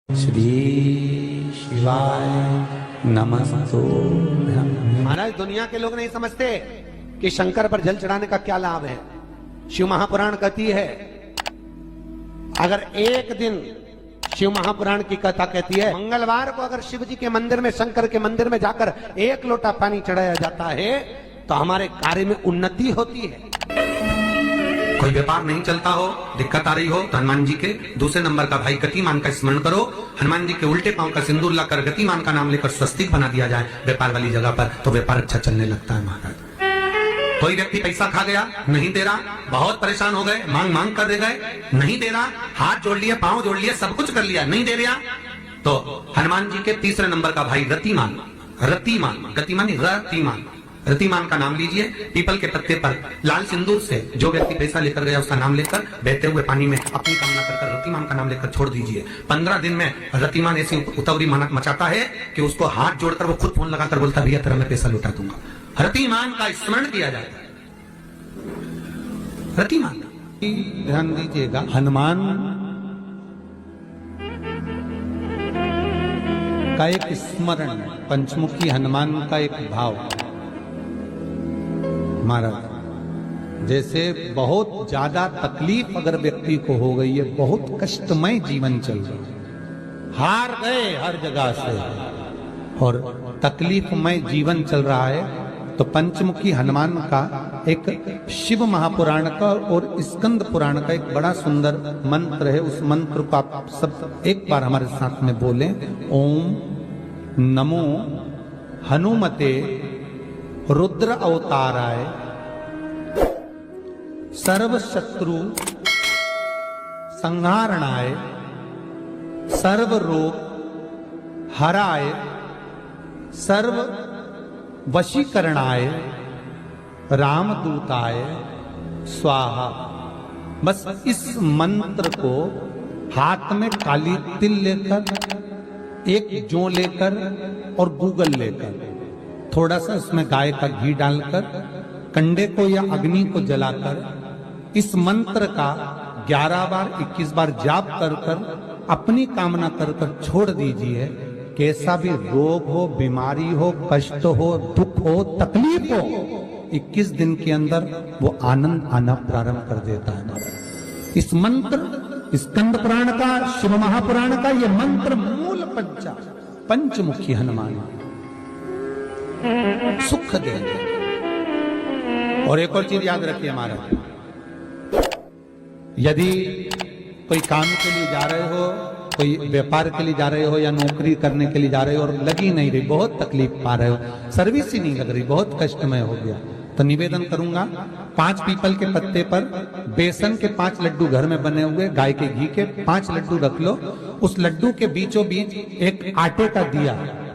श्री शिवाय नमस्तो। महाराज, दुनिया के लोग नहीं समझते कि शंकर पर जल चढ़ाने का क्या लाभ है। शिव महापुराण कहती है, अगर एक दिन शिव महापुराण की कथा कहती है, मंगलवार को अगर शिव जी के मंदिर में, शंकर के मंदिर में जाकर एक लोटा पानी चढ़ाया जाता है तो हमारे कार्य में उन्नति होती है। कोई व्यापार नहीं चलता हो, दिक्कत आ रही हो तो हनुमान जी के दूसरे नंबर का भाई गतिमान का स्मरण करो। हनुमान जी के उल्टे पांव का सिंदूर लाकर गतिमान का नाम लेकर स्वस्तिक बना दिया जाए व्यापार वाली जगह पर, तो व्यापार अच्छा चलने लगता है। महाराज, कोई व्यक्ति पैसा खा गया, नहीं दे रहा, बहुत परेशान हो गए, मांग मांग कर दे गए, नहीं दे रहा, हाथ जोड़ लिया, पांव जोड़ लिया, सब कुछ कर लिया, नहीं दे रहा, तो हनुमान जी के तीसरे नंबर का भाई रतिमान, रतिमान, गतिमान रतिमान, रतिमान का नाम लीजिए। पीपल के पत्ते पर लाल सिंदूर से जो व्यक्ति पैसा लेकर गया उसका नाम लेकर बहते हुए पानी में अपनी कामना कर रतिमान का नाम लेकर छोड़ दीजिए। 15 दिन में रतिमान ऐसी उतावली मचाता है कि उसको हाथ जोड़कर वो खुद फोन लगाकर बोलता, भैया तेरा मैं पैसा लौटा दूंगा। रतिमान का स्मरण किया जाता है। रतिमान, ध्यान दीजिएगा, हनुमान का एक स्मरण, पंचमुखी हनुमान का एक भाव। महाराज, जैसे बहुत ज्यादा तकलीफ अगर व्यक्ति को हो गई है, बहुत कष्टमय जीवन चल रहा है, हार गए हर जगह से और तकलीफमय जीवन चल रहा है, तो पंचमुखी हनुमान का एक शिव महापुराण का और स्कंद पुराण का एक बड़ा सुंदर मंत्र है। उस मंत्र को आप सब एक बार हमारे साथ में बोलें। ओम नमो हनुमते रुद्र अवताराय सर्व शत्रु संहारणाय सर्व रोग हराय सर्व वशीकरणाय रामदूताय स्वाहा। बस इस मंत्र को हाथ में काली तिल लेकर, एक जौ लेकर और गूगल लेकर, थोड़ा सा उसमें गाय का घी डालकर, कंडे को या अग्नि को जलाकर इस मंत्र का 11 बार 21 बार जाप कर कर अपनी कामना कर कर छोड़ दीजिए। कैसा भी रोग हो, बीमारी हो, कष्ट हो, दुख हो, तकलीफ हो, 21 दिन के अंदर वो आनंद आना प्रारंभ कर देता है। इस मंत्र, स्कंद पुराण का, शिव महापुराण का ये मंत्र मूल पंचमुखी हनुमान सुख देंगे। और एक और चीज याद रखिए महाराज, यदि कोई काम के लिए जा रहे हो, कोई व्यापार के लिए जा रहे हो या नौकरी करने के लिए जा रहे हो और लगी नहीं रही, बहुत तकलीफ पा रहे हो, सर्विस ही नहीं लग रही, बहुत कष्टमय हो गया, तो निवेदन करूंगा 5 पीपल के पत्ते पर बेसन के 5 लड्डू घर में बने हुए, गाय के घी के 5 लड्डू रख लो। उस लड्डू के बीचों बीच एक आटे का दिया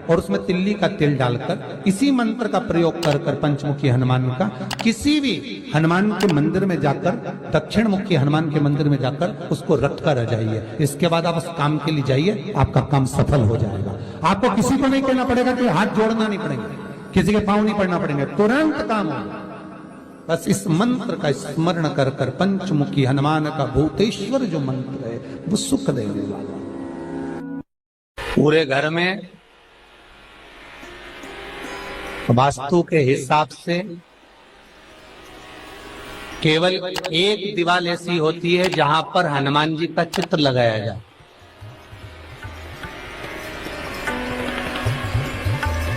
और उसमें तिल्ली का तेल डालकर इसी मंत्र का प्रयोग कर कर पंचमुखी हनुमान का किसी भी हनुमान के मंदिर में जाकर, दक्षिण मुखी हनुमान के मंदिर में जाकर उसको रख कर आ जाइए। इसके बाद आप उस काम के लिए जाइए, आपका काम सफल हो जाएगा। आपको किसी को नहीं कहना पड़ेगा कि हाथ जोड़ना नहीं पड़ेगा, किसी के पांव नहीं पड़ना पड़ेंगे, तुरंत काम होगा। बस इस मंत्र का स्मरण कर कर पंचमुखी हनुमान का भूतेश्वर जो मंत्र है वो सुख देने वाला। पूरे घर में वास्तु के हिसाब से केवल एक दीवार ऐसी होती है जहां पर हनुमान जी का चित्र लगाया जाए।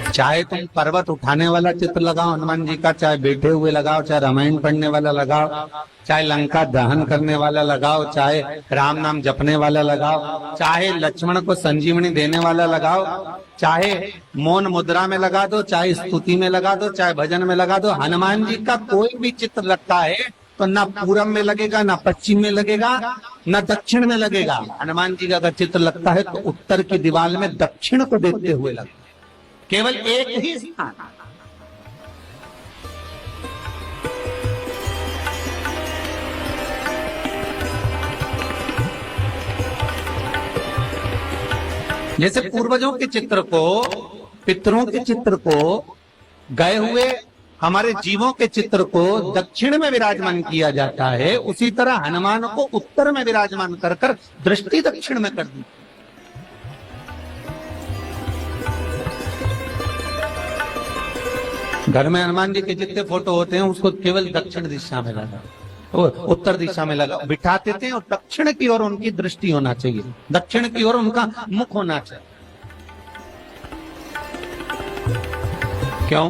चाहे तुम पर्वत उठाने वाला चित्र लगाओ हनुमान जी का, चाहे बैठे हुए लगाओ, चाहे रामायण पढ़ने वाला लगाओ, चाहे लंका दहन करने वाला लगाओ, चाहे राम नाम जपने वाला लगाओ, चाहे लक्ष्मण को संजीवनी देने वाला लगाओ, चाहे मौन मुद्रा में लगा दो, चाहे स्तुति में लगा दो, चाहे भजन में लगा दो। हनुमान जी का कोई भी चित्र लगता है तो ना पूरब में लगेगा, ना पश्चिम में लगेगा, ना दक्षिण में लगेगा। हनुमान जी का अगर चित्र लगता है तो उत्तर की दीवार में दक्षिण को देखते हुए लगता है, केवल एक ही स्थान। जैसे पूर्वजों के चित्र को, पितरों के चित्र को, गए हुए हमारे जीवों के चित्र को दक्षिण में विराजमान किया जाता है, उसी तरह हनुमान को उत्तर में विराजमान कर कर दृष्टि दक्षिण में कर दी। घर में हनुमान जी के जितने फोटो होते हैं उसको केवल दक्षिण दिशा में लगा, उत्तर दिशा में लगा बिठाते थे, और दक्षिण की ओर उनकी दृष्टि होना चाहिए, दक्षिण की ओर उनका मुख होना चाहिए। क्यों?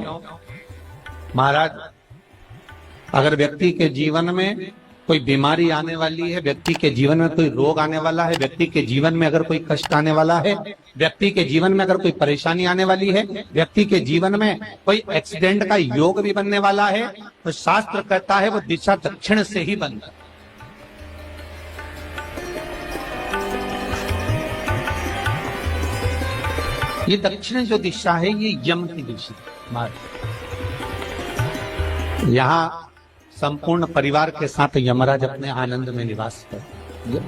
महाराज, अगर व्यक्ति के जीवन में कोई बीमारी आने वाली है, व्यक्ति के जीवन में कोई रोग आने वाला है, व्यक्ति के जीवन में अगर कोई कष्ट आने वाला है, व्यक्ति के जीवन में अगर कोई परेशानी आने वाली है, व्यक्ति के जीवन में कोई एक्सीडेंट का योग भी बनने वाला है, तो शास्त्र कहता है वो दिशा दक्षिण से ही बनता है। ये दक्षिण जो दिशा है ये यम की दिशा। यहाँ संपूर्ण परिवार के साथ यमराज अपने आनंद में निवास करते।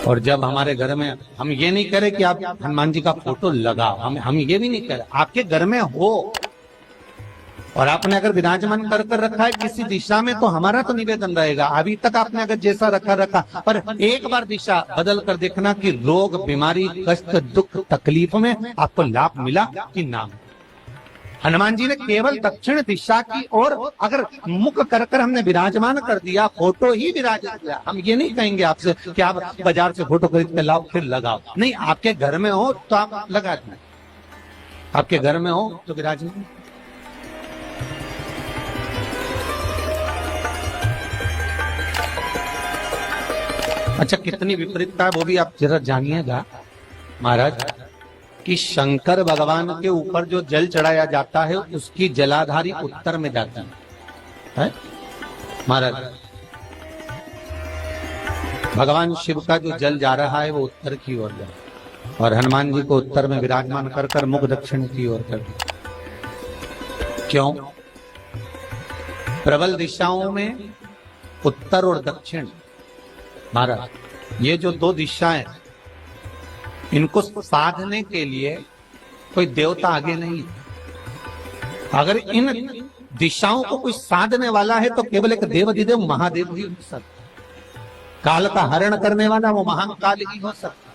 और जब हमारे घर में, हम ये नहीं कह रहे कि आप हनुमान जी का फोटो लगाओ, हम ये भी नहीं कह रहे, आपके घर में हो और आपने अगर विराजमान कर रखा है किसी दिशा में, तो हमारा तो निवेदन रहेगा, अभी तक आपने अगर जैसा रखा, पर एक बार दिशा बदल कर देखना कि रोग, बीमारी, कष्ट, दुख, तकलीफ में आपको लाभ मिला कि ना। हनुमान जी ने केवल दक्षिण दिशा की ओर अगर मुख कर हमने विराजमान कर दिया, फोटो ही विराजित किया। हम ये नहीं कहेंगे आपसे कि आप बाजार से फोटो खरीद के लाओ फिर लगाओ, नहीं, आपके घर में हो तो आप लगा दें, आपके घर में हो तो विराजमान। अच्छा, कितनी विपरीतता है वो भी आप जरा जानिएगा महाराज, कि शंकर भगवान के ऊपर जो जल चढ़ाया जाता है उसकी जलाधारी उत्तर में जाती है महाराज। भगवान शिव का जो जल जा रहा है वो उत्तर की ओर जा, और हनुमान जी को उत्तर में विराजमान कर मुख दक्षिण की ओर कर। क्यों? प्रबल दिशाओं में उत्तर और दक्षिण महाराज, ये जो दो दिशाएं, इनको साधने के लिए कोई देवता आगे नहीं। अगर इन दिशाओं को कोई साधने वाला है तो केवल एक देवाधिदेव महादेव ही हो सकता, काल का हरण करने वाला वो महान काल ही हो सकता।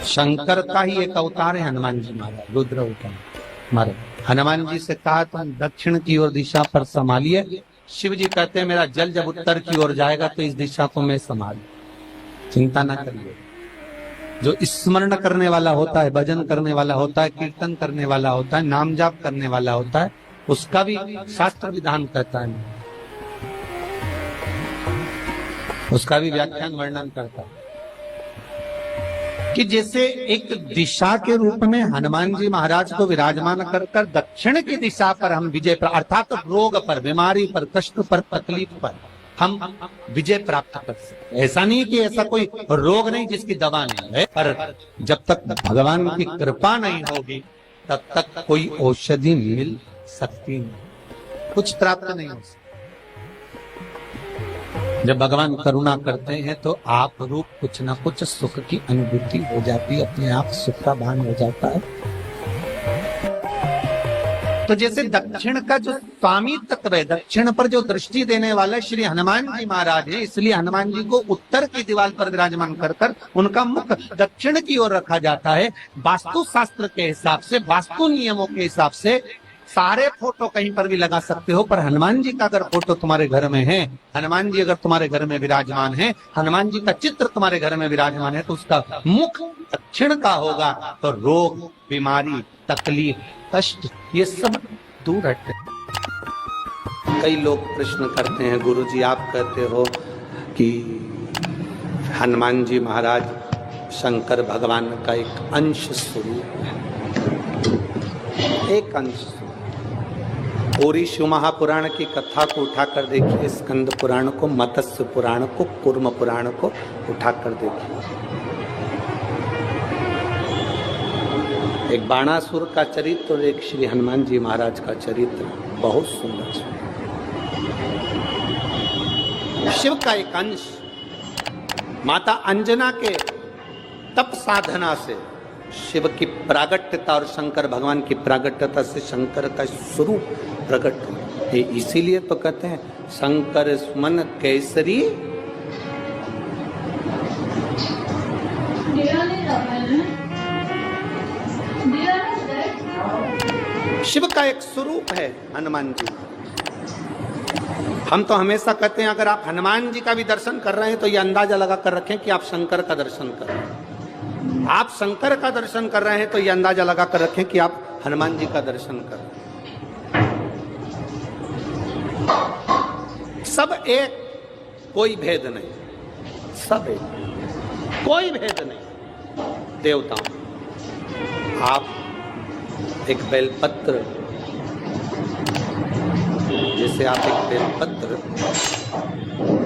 शंकर का ही एक अवतार है हनुमान जी महाराज, रुद्र अवतार महाराज। हनुमान जी से कहा तुम दक्षिण की ओर दिशा पर संभालिए, शिव जी कहते हैं मेरा जल जब उत्तर की ओर जाएगा तो इस दिशा को मैं संभालू, चिंता ना करिए। जो स्मरण करने वाला होता है, भजन करने वाला होता है, कीर्तन करने वाला होता है, नाम जाप करने वाला होता है, उसका भी शास्त्र विधान कहता है, उसका भी व्याख्यान वर्णन करता है कि जैसे एक दिशा के रूप में हनुमान जी महाराज को विराजमान कर दक्षिण की दिशा पर हम विजय, अर्थात रोग पर, बीमारी पर, कष्ट पर, तकलीफ पर हम विजय प्राप्त कर सकते। ऐसा नहीं कि ऐसा कोई रोग नहीं जिसकी दवा नहीं है, पर जब तक भगवान की कृपा नहीं होगी तब तक कोई औषधि मिल सकती नहीं, कुछ प्राप्त नहीं हो सकता। जब भगवान करुणा करते हैं तो आप रूप कुछ ना कुछ सुख की अनुभूति हो जाती है, अपने आप सुख का भान हो जाता है। तो जैसे दक्षिण का जो स्वामी तत्व है, दक्षिण पर जो दृष्टि देने वाला श्री हनुमान जी महाराज है, इसलिए हनुमान जी को उत्तर की दीवार पर विराजमान कर उनका मुख दक्षिण की ओर रखा जाता है। वास्तु शास्त्र के हिसाब से, वास्तु नियमों के हिसाब से सारे फोटो कहीं पर भी लगा सकते हो, पर हनुमान जी का अगर फोटो तुम्हारे घर में है, हनुमान जी अगर तुम्हारे घर में विराजमान है, हनुमान जी का चित्र तुम्हारे घर में विराजमान है, तो उसका मुख दक्षिण का होगा, तो रोग, बीमारी, तकलीफ, कष्ट ये सब दूर हटते। कई लोग प्रश्न करते हैं, गुरुजी आप कहते हो कि हनुमान जी महाराज शंकर भगवान का एक अंश स्वरूप है, एक अंश। पूरी शिव महापुराण की कथा को उठाकर देखिए, स्कंद पुराण को, मत्स्य पुराण को, कूर्म पुराण को उठाकर देखिए। एक बाणासुर का चरित्र और एक श्री हनुमान जी महाराज का चरित्र बहुत सुंदर है। शिव का एक अंश माता अंजना के तप साधना से शिव की प्रागट्यता और शंकर भगवान की प्रागट्यता से शंकर का स्वरूप प्रकट हुआ। इसीलिए तो कहते हैं शंकर सुमन केसरी शिव का एक स्वरूप है हनुमान जी। हम तो हमेशा कहते हैं अगर आप हनुमान जी का भी दर्शन कर रहे हैं तो ये अंदाजा लगा कर रखें कि आप शंकर का दर्शन कर रहे हैं। आप शंकर का दर्शन कर रहे हैं तो ये अंदाजा लगा कर रखें कि आप हनुमान जी का दर्शन कर रहे हैं। सब एक, कोई भेद नहीं, सब एक, कोई भेद नहीं। देवताओं, आप एक बेलपत्र, जैसे आप एक बेलपत्र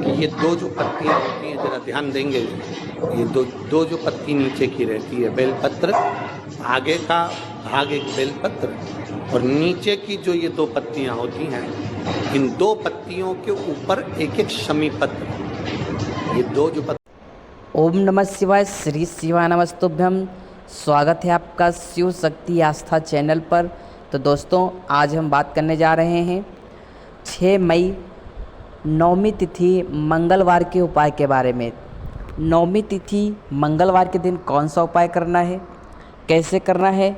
कि ये दो जो पत्तियां होती हैं, जरा ध्यान देंगे, ये दो जो पत्ती नीचे की रहती है बेलपत्र, आगे का भाग एक बेलपत्र और नीचे की जो ये दो पत्तियां होती हैं, इन दो पत्तियों के ऊपर एक एक शमी पत्र, ये दो जो ओम नमः शिवाय। श्री शिवाय नमस्तुभ्यम। स्वागत है आपका शिव शक्ति आस्था चैनल पर। तो दोस्तों, आज हम बात करने जा रहे हैं 6 मई नवमी तिथि मंगलवार के उपाय के बारे में। नवमी तिथि मंगलवार के दिन कौन सा उपाय करना है, कैसे करना है,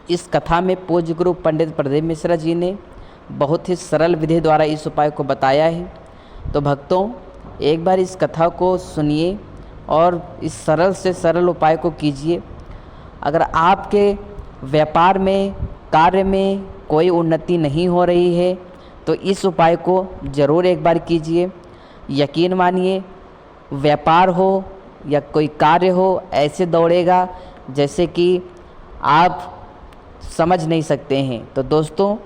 इस कथा में पूज्य गुरु पंडित प्रदीप मिश्रा जी ने बहुत ही सरल विधि द्वारा इस उपाय को बताया है। तो भक्तों, एक बार इस कथा को सुनिए और इस सरल से सरल उपाय को कीजिए। अगर आपके व्यापार में, कार्य में कोई उन्नति नहीं हो रही है तो इस उपाय को ज़रूर एक बार कीजिए। यकीन मानिए, व्यापार हो या कोई कार्य हो ऐसे दौड़ेगा जैसे कि आप समझ नहीं सकते हैं। तो दोस्तों,